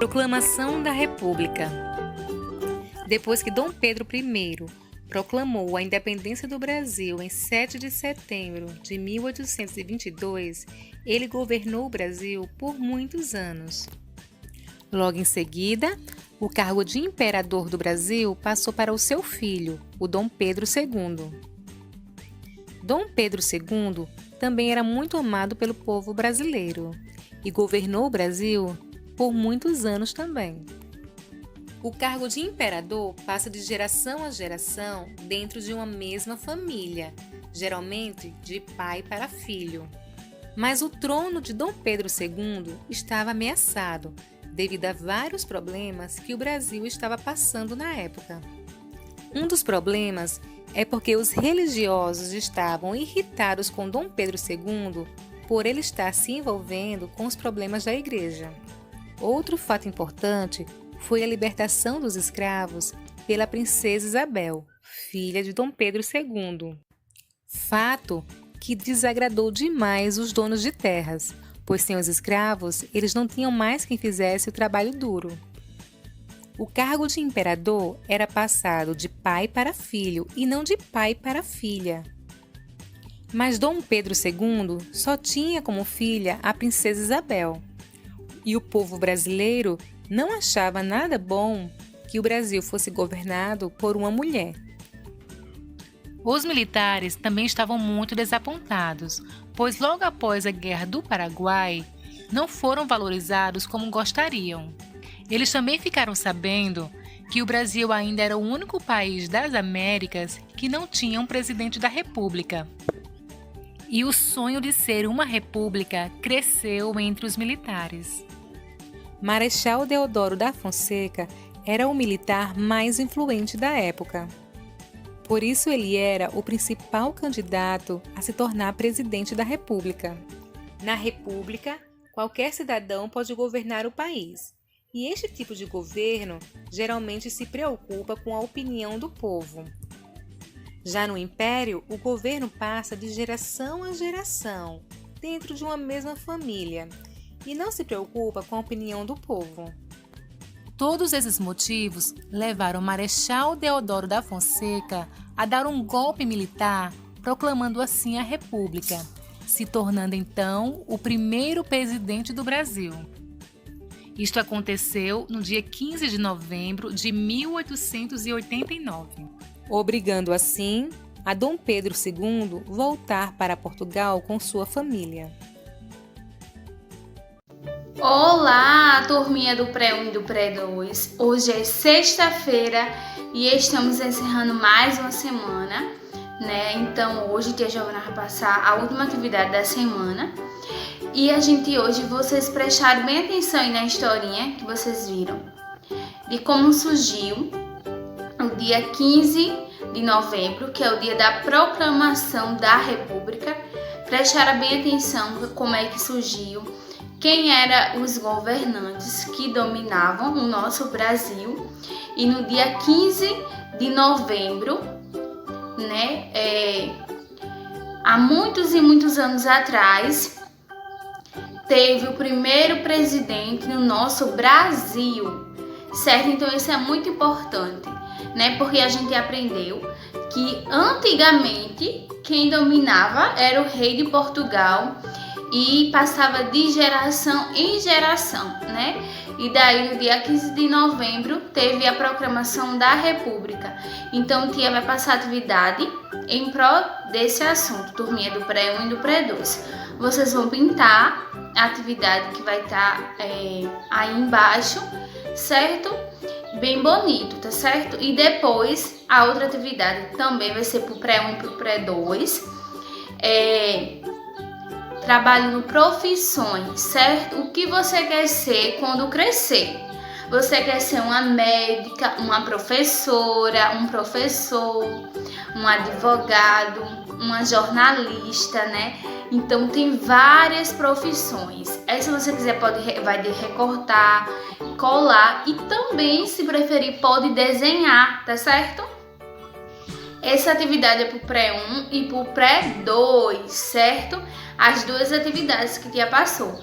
Proclamação da República. Depois que Dom Pedro I proclamou a independência do Brasil em 7 de setembro de 1822, ele governou o Brasil por muitos anos. Logo em seguida, o cargo de imperador do Brasil passou para o seu filho, o Dom Pedro II. Dom Pedro II também era muito amado pelo povo brasileiro e governou o Brasil por muitos anos também. O cargo de imperador passa de geração a geração dentro de uma mesma família, geralmente de pai para filho. Mas o trono de Dom Pedro II estava ameaçado devido a vários problemas que o Brasil estava passando na época. Um dos problemas é porque os religiosos estavam irritados com Dom Pedro II por ele estar se envolvendo com os problemas da igreja. Outro fato importante foi a libertação dos escravos pela princesa Isabel, filha de Dom Pedro II. Fato que desagradou demais os donos de terras, pois sem os escravos eles não tinham mais quem fizesse o trabalho duro. O cargo de imperador era passado de pai para filho e não de pai para filha. Mas Dom Pedro II só tinha como filha a princesa Isabel. E o povo brasileiro não achava nada bom que o Brasil fosse governado por uma mulher. Os militares também estavam muito desapontados, pois logo após a Guerra do Paraguai, não foram valorizados como gostariam. Eles também ficaram sabendo que o Brasil ainda era o único país das Américas que não tinha um presidente da República. E o sonho de ser uma república cresceu entre os militares. Marechal Deodoro da Fonseca era o militar mais influente da época. Por isso ele era o principal candidato a se tornar presidente da República. Na República, qualquer cidadão pode governar o país. E este tipo de governo geralmente se preocupa com a opinião do povo. Já no Império, o governo passa de geração a geração, dentro de uma mesma família, e não se preocupa com a opinião do povo. Todos esses motivos levaram o Marechal Deodoro da Fonseca a dar um golpe militar, proclamando assim a República, se tornando então o primeiro presidente do Brasil. Isto aconteceu no dia 15 de novembro de 1889, obrigando assim a Dom Pedro II voltar para Portugal com sua família. Olá, turminha do Pré-1 e do Pré-2. Hoje é sexta-feira e estamos encerrando mais uma semana, né? Então, hoje a Giovana vai passar a última atividade da semana. E hoje, vocês prestaram bem atenção aí na historinha que vocês viram, de como surgiu o dia 15 de novembro, que é o dia da proclamação da República. Prestaram bem atenção como é que surgiu, quem eram os governantes que dominavam o nosso Brasil. E no dia 15 de novembro, né, há muitos e muitos anos atrás, teve o primeiro presidente no nosso Brasil, certo? Então isso é muito importante, né? Porque a gente aprendeu que antigamente quem dominava era o rei de Portugal e passava de geração em geração, né? E daí no dia 15 de novembro teve a proclamação da República. Então tia vai passar atividade em prol desse assunto, turminha do Pré-1 e do Pré-2. Vocês vão pintar a atividade que vai estar aí embaixo, certo? Bem bonito, tá certo? E depois a outra atividade também vai ser pro Pré-1 e pro Pré-2. Trabalhando profissões, certo? O que você quer ser quando crescer? Você quer ser uma médica, uma professora, um professor, um advogado, uma jornalista, né? Então tem várias profissões. Aí se você quiser vai recortar, colar e também, se preferir, pode desenhar, tá certo? Essa atividade é pro Pré-1 e pro Pré-2, certo? As duas atividades que tia passou.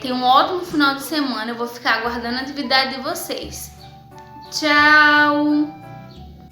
Tenham um ótimo final de semana. Eu vou ficar aguardando a atividade de vocês. Tchau!